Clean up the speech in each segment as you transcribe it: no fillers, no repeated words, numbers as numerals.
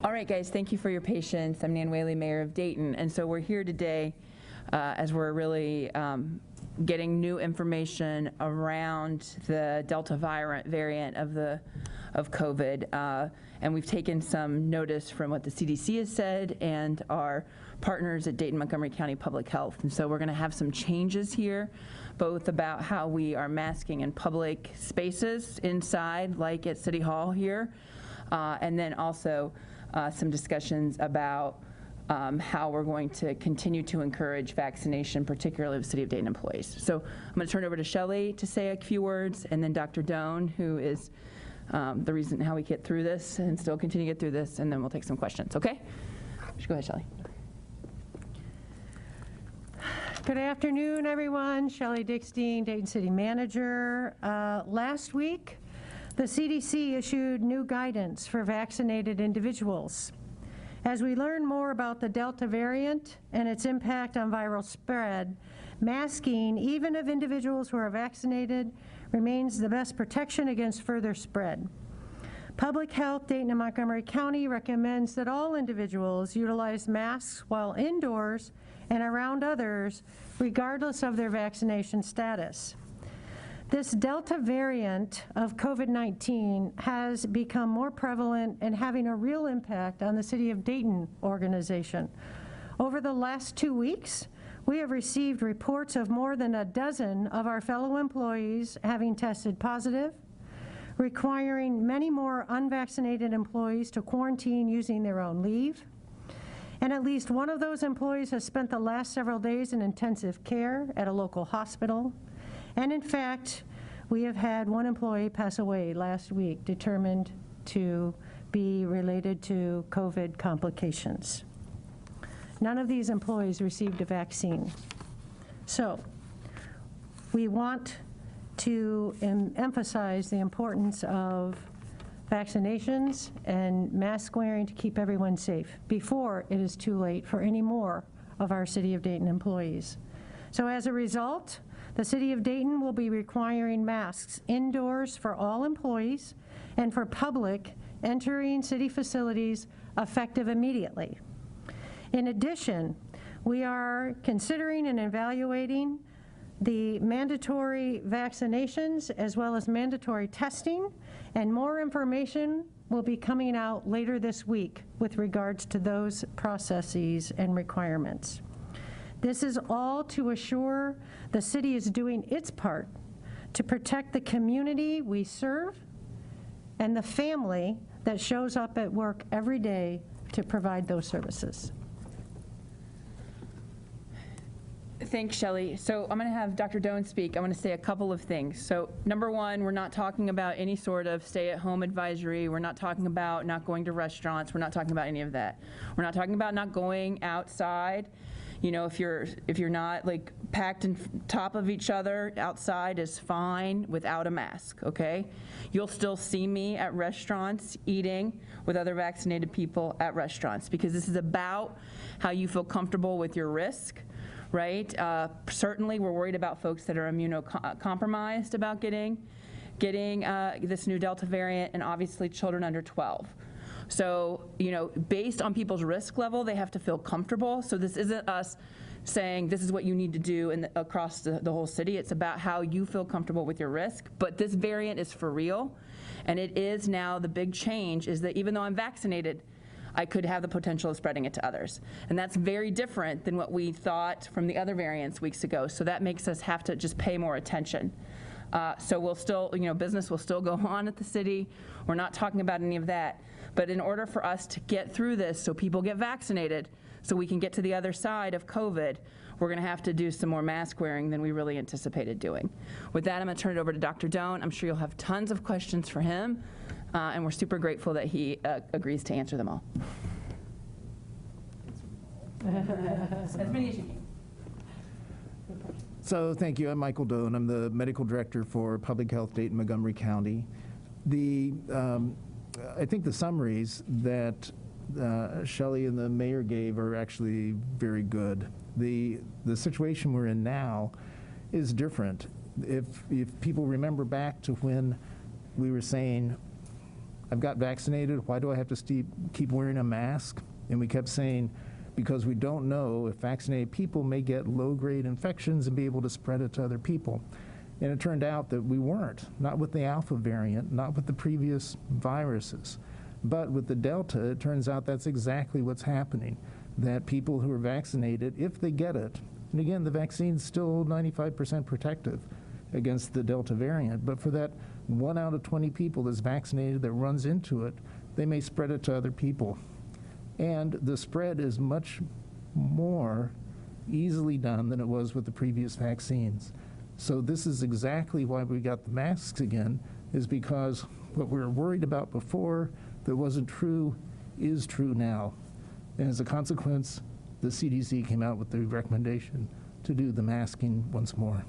All right, guys, thank you for your patience. I'm Whaley, Mayor of Dayton, and so we're here today as we're really getting new information around the Delta variant of COVID, and we've taken some notice from what the CDC has said and our partners at Dayton Montgomery County Public Health. And so we're going to have some changes here, both about how we are masking in public spaces inside, like at City Hall here, and then also some discussions about how we're going to continue to encourage vaccination, particularly of City of Dayton employees. So I'm going to turn it over to Shelley to say a few words, and then Dr. Doan, who is the reason how we get through this and still continue to get through this, and then we'll take some questions, okay? Go ahead, Shelley. Good afternoon, everyone. Shelley Dickstein, Dayton City Manager. Last week, the CDC issued new guidance for vaccinated individuals. As we learn more about the Delta variant and its impact on viral spread, masking, even of individuals who are vaccinated, remains the best protection against further spread. Public Health Dayton and Montgomery County recommends that all individuals utilize masks while indoors and around others, regardless of their vaccination status. This Delta variant of COVID-19 has become more prevalent and having a real impact on the City of Dayton organization. Over the last 2 weeks, we have received reports of more than a dozen of our fellow employees having tested positive, requiring many more unvaccinated employees to quarantine using their own leave. And at least one of those employees has spent the last several days in intensive care at a local hospital. And in fact, we have had one employee pass away last week, determined to be related to COVID complications. None of these employees received a vaccine. So we want to emphasize the importance of vaccinations and mask wearing to keep everyone safe before it is too late for any more of our City of Dayton employees. So as a result, the City of Dayton will be requiring masks indoors for all employees and for public entering city facilities effective immediately. In addition, we are considering and evaluating the mandatory vaccinations as well as mandatory testing, and more information will be coming out later this week with regards to those processes and requirements. This is all to assure the city is doing its part to protect the community we serve and the family that shows up at work every day to provide those services. Thanks, Shelley. So I'm going to have Dr. Doan speak. I want to say a couple of things. So number one, we're not talking about any sort of stay-at-home advisory. We're not talking about not going to restaurants. We're not talking about any of that. We're not talking about not going outside. You know, if you're not like packed on top of each other, outside is fine without a mask, okay? You'll still see me at restaurants eating with other vaccinated people at restaurants, because this is about how you feel comfortable with your risk, right? Certainly we're worried about folks that are immunocompromised about getting this new Delta variant, and obviously children under 12. So, you know, based on people's risk level, they have to feel comfortable. So this isn't us saying this is what you need to do across the whole city. It's about how you feel comfortable with your risk. But this variant is for real. And it is now the big change is that even though I'm vaccinated, I could have the potential of spreading it to others. And that's very different than what we thought from the other variants weeks ago. So that makes us have to just pay more attention. So we'll still, you know, business will still go on at the city. We're not talking about any of that. But in order for us to get through this so people get vaccinated, so we can get to the other side of COVID, we're going to have to do some more mask wearing than we really anticipated doing. With that, I'm going to turn it over to Dr. Doan. I'm sure you'll have tons of questions for him, and we're super grateful that he agrees to answer them all. As many as you can. So thank you. I'm Michael Doan. I'm the Medical Director for Public Health Dayton Montgomery County. I think the summaries that Shelley and the mayor gave are actually very good. The situation we're in now is different. If people remember back to when we were saying I've got vaccinated. Why do I have to keep wearing a mask? And we kept saying, because we don't know if vaccinated people may get low-grade infections and be able to spread it to other people. And it turned out that we weren't, not with the Alpha variant, not with the previous viruses. But with the Delta, it turns out that's exactly what's happening, that people who are vaccinated, if they get it, and again, the vaccine's still 95% protective against the Delta variant, but for that 1 out of 20 people that's vaccinated that runs into it, they may spread it to other people. And the spread is much more easily done than it was with the previous vaccines. So this is exactly why we got the masks again, is because what we were worried about before that wasn't true is true now. And as a consequence, the CDC came out with the recommendation to do the masking once more.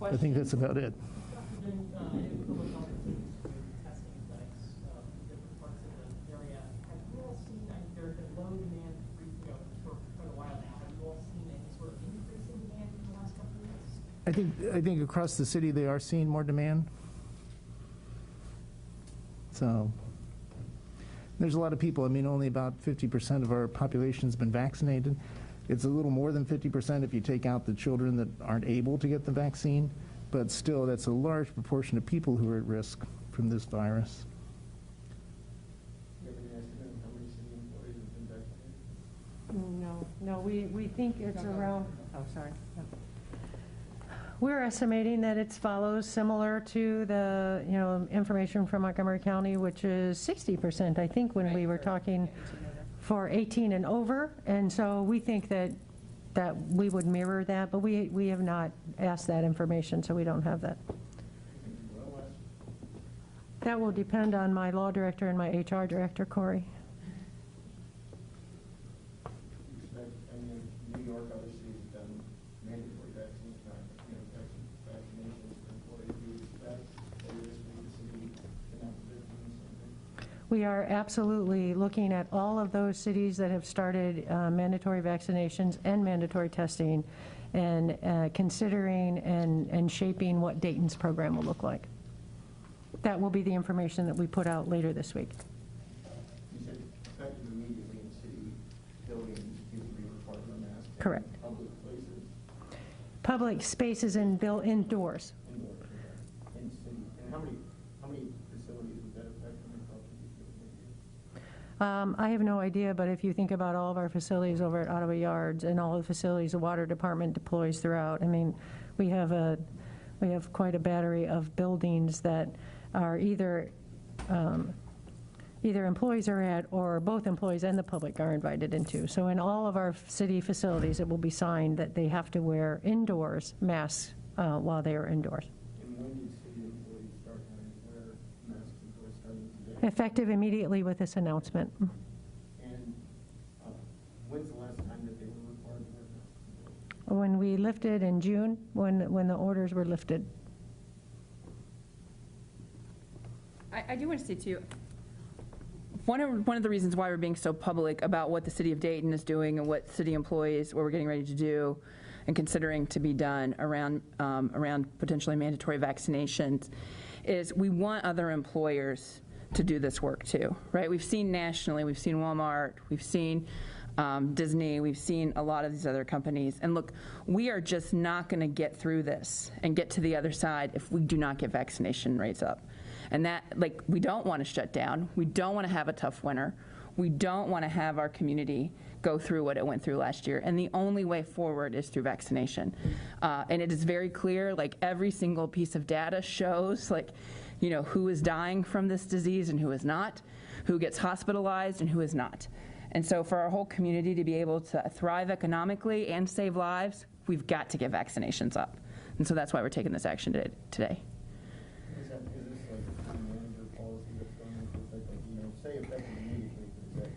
I think that's about it. I think across the city they are seeing more demand. So there's a lot of people. I mean, only about 50% of our population has been vaccinated. It's a little more than 50% if you take out the children that aren't able to get the vaccine, but still that's a large proportion of people who are at risk from this virus. Do you have any estimate of how many city employees have been vaccinated? No, we think it's around, oh, sorry. We're estimating that it follows similar to the, information from Montgomery County, which is 60%, I think, when we were talking for 18 and over. And so we think that we would mirror that, but we have not asked that information, so we don't have that. That will depend on my law director and my HR director, Corey. You expect, New York obviously has done mandatory vaccines, vaccinations for employees. Do you expect later this week the city can have doing something? We are absolutely looking at all of those cities that have started mandatory vaccinations and mandatory testing and considering and shaping what Dayton's program will look like. That will be the information that we put out later this week. You said effective immediately in city buildings, people be required to wear masks. Correct. Public places. Public spaces and indoors. Indoors. In city. And how many facilities would that affect? I have no idea, but if you think about all of our facilities over at Ottawa Yards and all the facilities the water department deploys throughout, I mean, we have quite a battery of buildings that are either employees are at or both employees and the public are invited into. So in all of our city facilities, it will be signed that they have to wear indoors masks while they are indoors. And when do city employees start having to wear masks before starting today? Effective immediately with this announcement. And when's the last time that they were required to wear masks? When we lifted in June, when the orders were lifted. I do want to say too, one of the reasons why we're being so public about what the city of Dayton is doing and what city employees, what we're getting ready to do and considering to be done around potentially mandatory vaccinations, is we want other employers to do this work too, right? We've seen nationally, we've seen Walmart, we've seen Disney, we've seen a lot of these other companies. And look, we are just not going to get through this and get to the other side if we do not get vaccination rates up. And that, we don't want to shut down. We don't want to have a tough winter. We don't want to have our community go through what it went through last year. And the only way forward is through vaccination. And it is very clear, every single piece of data shows, who is dying from this disease and who is not, who gets hospitalized and who is not. And so for our whole community to be able to thrive economically and save lives, we've got to get vaccinations up. And so that's why we're taking this action today. Is this like a city manager policy that's going into effect, say effective immediately, but is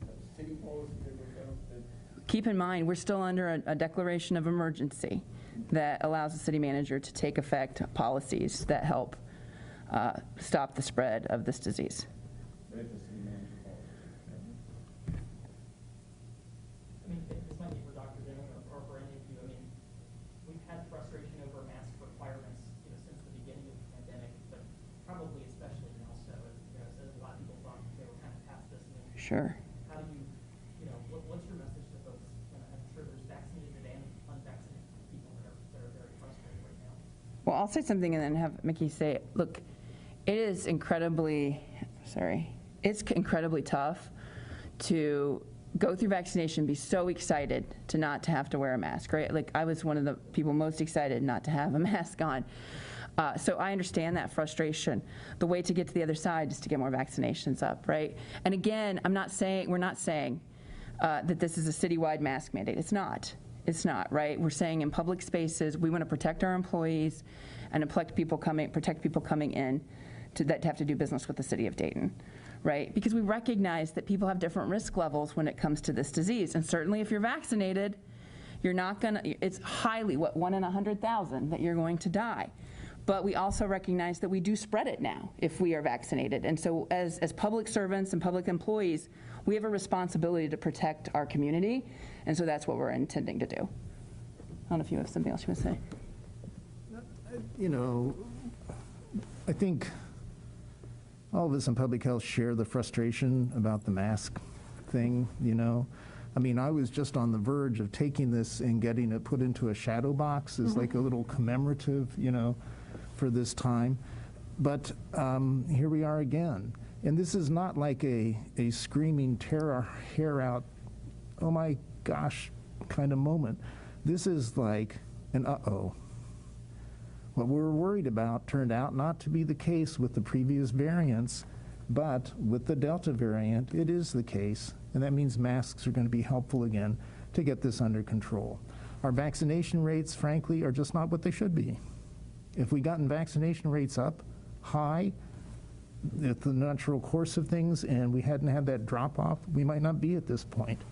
that a city policy that goes out that? Keep in mind, we're still under a declaration of emergency that allows the city manager to take effect policies that help stop the spread of this disease. But it's a city manager policy. This might be for Dr. Dillon or for any of you. We've had frustration over mask requirements, since the beginning of the pandemic, but probably Sure. How do you know, what's your message to folks? And I'm sure there's vaccinated and unvaccinated people that are very frustrated right now. Well, I'll say something and then have Mickey say it. Look, it is incredibly tough to go through vaccination, be so excited to not to have to wear a mask, right? Like, I was one of the people most excited not to have a mask on. So I understand that frustration. The way to get to the other side is to get more vaccinations up, right? And again, we're not saying that this is a citywide mask mandate. It's not. It's not, right? We're saying in public spaces, we want to protect our employees and protect people coming in that have to do business with the city of Dayton, right? Because we recognize that people have different risk levels when it comes to this disease. And certainly if you're vaccinated, you're not gonna, it's highly, 1 in 100,000 that you're going to die. But we also recognize that we do spread it now if we are vaccinated. And so as public servants and public employees, we have a responsibility to protect our community. And so that's what we're intending to do. I don't know if you have something else you want to say. You know, I think all of us in public health share the frustration about the mask thing, you know. I mean, I was just on the verge of taking this and getting it put into a shadow box as like a little commemorative, you know, for this time. But here we are again. And this is not like a screaming, tear our hair out, oh my gosh, kind of moment. This is like an uh-oh. What we were worried about turned out not to be the case with the previous variants, but with the Delta variant, it is the case, and that means masks are going to be helpful again to get this under control. Our vaccination rates, frankly, are just not what they should be. If we gotten vaccination rates up high, at the natural course of things, and we hadn't had that drop-off, we might not be at this point.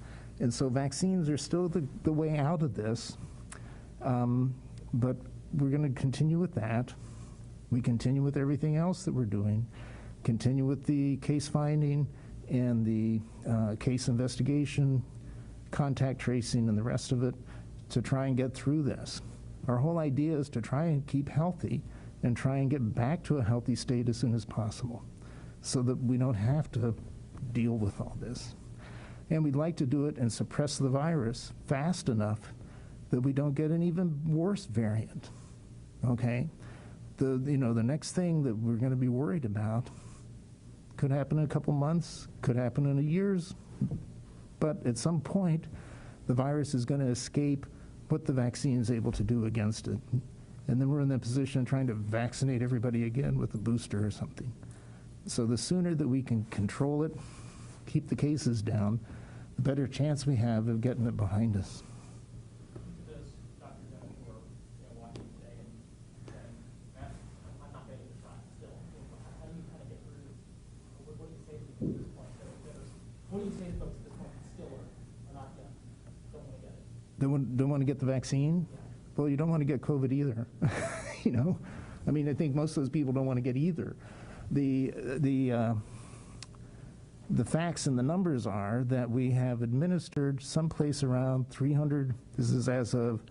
And so vaccines are still the way out of this, but we're going to continue with that. We continue with everything else that we're doing, continue with the case finding and the case investigation, contact tracing, and the rest of it to try and get through this. Our whole idea is to try and keep healthy and try and get back to a healthy state as soon as possible so that we don't have to deal with all this. And we'd like to do it and suppress the virus fast enough that we don't get an even worse variant. Okay, the next thing that we're going to be worried about could happen in a couple months, could happen in years, but at some point, the virus is going to escape what the vaccine is able to do against it, and then we're in the position of trying to vaccinate everybody again with a booster or something. So the sooner that we can control it, keep the cases down, the better chance we have of getting it behind us. What do you say to folks at this point that still are not yet, don't want to get it? Don't want to get the vaccine? Yeah. Well, you don't want to get COVID either. You know? I mean, I think most of those people don't want to get either. The facts and the numbers are that we have administered someplace around 300, this is as of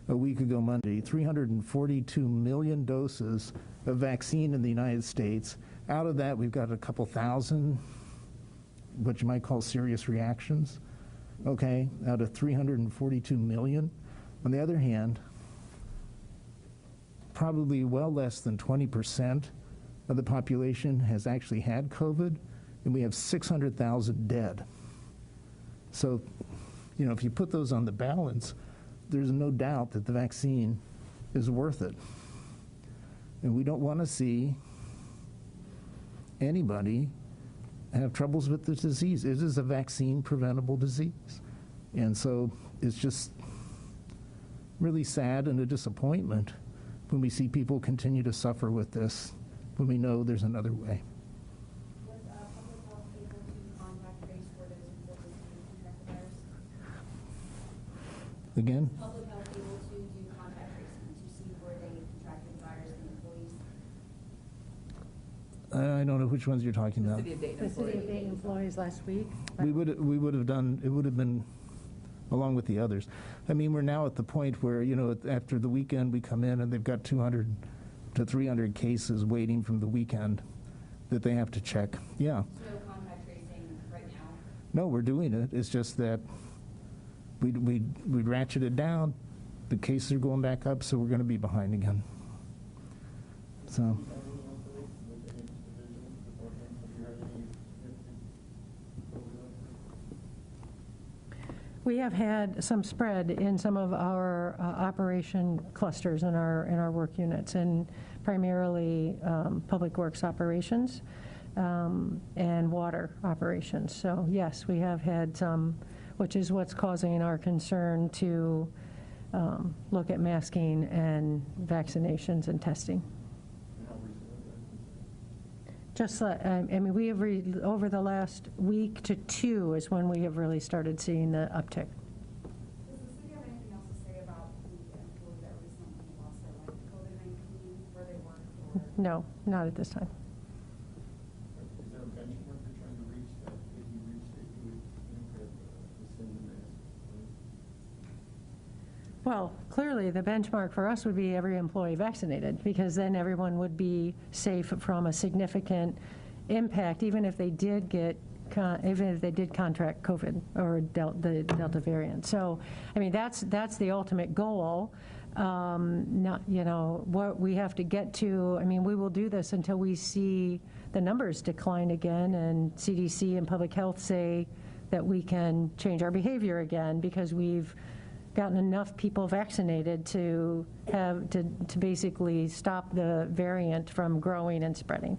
a week ago Monday, 342 million doses of vaccine in the United States. Out of that, we've got a couple thousand, what you might call serious reactions, okay, out of 342 million. On the other hand, probably well less than 20% of the population has actually had COVID, and we have 600,000 dead. So, you know, if you put those on the balance, there's no doubt that the vaccine is worth it. And we don't want to see anybody have troubles with this disease. It is a vaccine-preventable disease. And so it's just really sad and a disappointment when we see people continue to suffer with this, when we know there's another way. Was public health able to contact trace for those people who contract the virus? Again? Public health able to do contact tracing to see where they contracted the virus and employees? I don't know which ones you're talking about. City of Dayton The City employees. of Dayton employees last week. We would have done, it would have been along with the others. I mean, we're now at the point where, you know, after the weekend we come in and they've got 200 to 300 cases waiting from the weekend that they have to check. Yeah. No contact tracing right now No, we're doing it. It's just that we ratchet it down. The cases are going back up, so we're going to be behind again. So. We have had some spread in some of our operation clusters in our work units, and primarily public works operations and water operations. So yes, we have had some, which is what's causing our concern to look at masking and vaccinations and testing. Just, I mean, we have, over the last week to two is when we have really started seeing the uptick. Does the city have anything else to say about the employee that recently lost their life to COVID-19, where they work, or? No, not at this time. Is there a benchmark you're trying to reach that if you reached it, you would rescind the mask? Well, clearly, the benchmark for us would be every employee vaccinated, because then everyone would be safe from a significant impact, even if they did contract COVID or the Delta variant. So, I mean, that's the ultimate goal. Not, you know, what we have to get to. I mean, we will do this until we see the numbers decline again, and CDC and public health say that we can change our behavior again, because we've gotten enough people vaccinated to basically stop the variant from growing and spreading.